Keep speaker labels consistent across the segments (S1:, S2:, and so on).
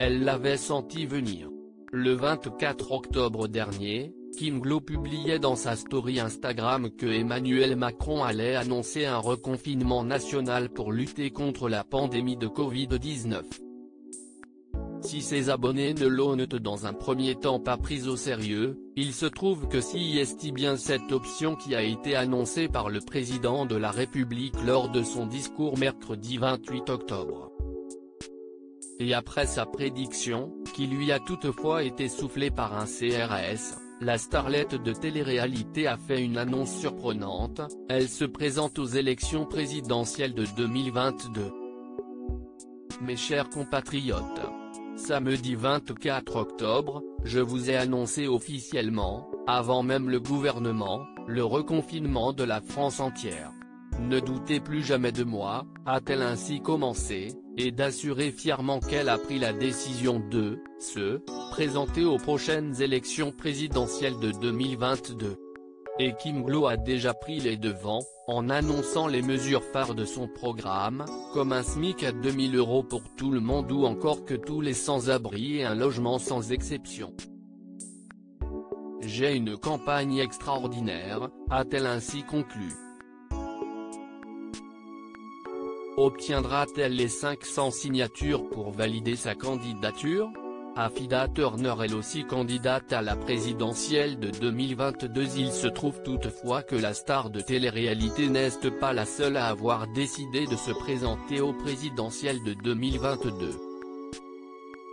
S1: elle l'avait senti venir. Le 24 octobre dernier, Kim Glo publiait dans sa story Instagram que Emmanuel Macron allait annoncer un reconfinement national pour lutter contre la pandémie de Covid-19. Si ses abonnés ne l'ont dans un premier temps pas pris au sérieux, il se trouve que si est bien cette option qui a été annoncée par le président de la République lors de son discours mercredi 28 octobre. Et après sa prédiction, qui lui a toutefois été soufflée par un CRS, la starlette de télé-réalité a fait une annonce surprenante, elle se présente aux élections présidentielles de 2022. Mes chers compatriotes, samedi 24 octobre, je vous ai annoncé officiellement, avant même le gouvernement, le reconfinement de la France entière. Ne doutez plus jamais de moi, a-t-elle ainsi commencé, et d'assurer fièrement qu'elle a pris la décision de se présenter aux prochaines élections présidentielles de 2022. Et Kim Glo a déjà pris les devants, en annonçant les mesures phares de son programme, comme un SMIC à 2000 € pour tout le monde ou encore que tous les sans-abri aient un logement sans exception. J'ai une campagne extraordinaire, a-t-elle ainsi conclu. Obtiendra-t-elle les 500 signatures pour valider sa candidature? Afida Turner elle aussi candidate à la présidentielle de 2022. Il se trouve toutefois que la star de télé-réalité n'est pas la seule à avoir décidé de se présenter aux présidentielles de 2022.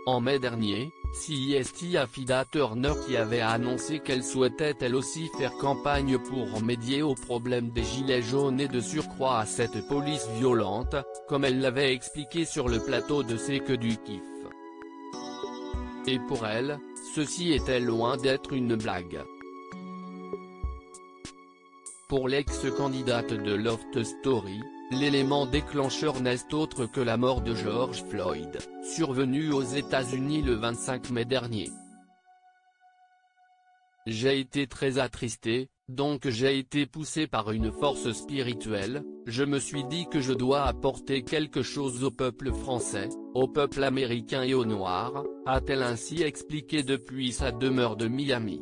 S1: En mai dernier, c'est Afida Turner qui avait annoncé qu'elle souhaitait elle aussi faire campagne pour remédier au problème des gilets jaunes et de surcroît à cette police violente, comme elle l'avait expliqué sur le plateau de C'est que du kiff. Et pour elle, ceci était loin d'être une blague. Pour l'ex-candidate de Loft Story, l'élément déclencheur n'est autre que la mort de George Floyd, survenue aux États-Unis le 25 mai dernier. J'ai été très attristé, donc j'ai été poussé par une force spirituelle, je me suis dit que je dois apporter quelque chose au peuple français, au peuple américain et aux Noirs, a-t-elle ainsi expliqué depuis sa demeure de Miami.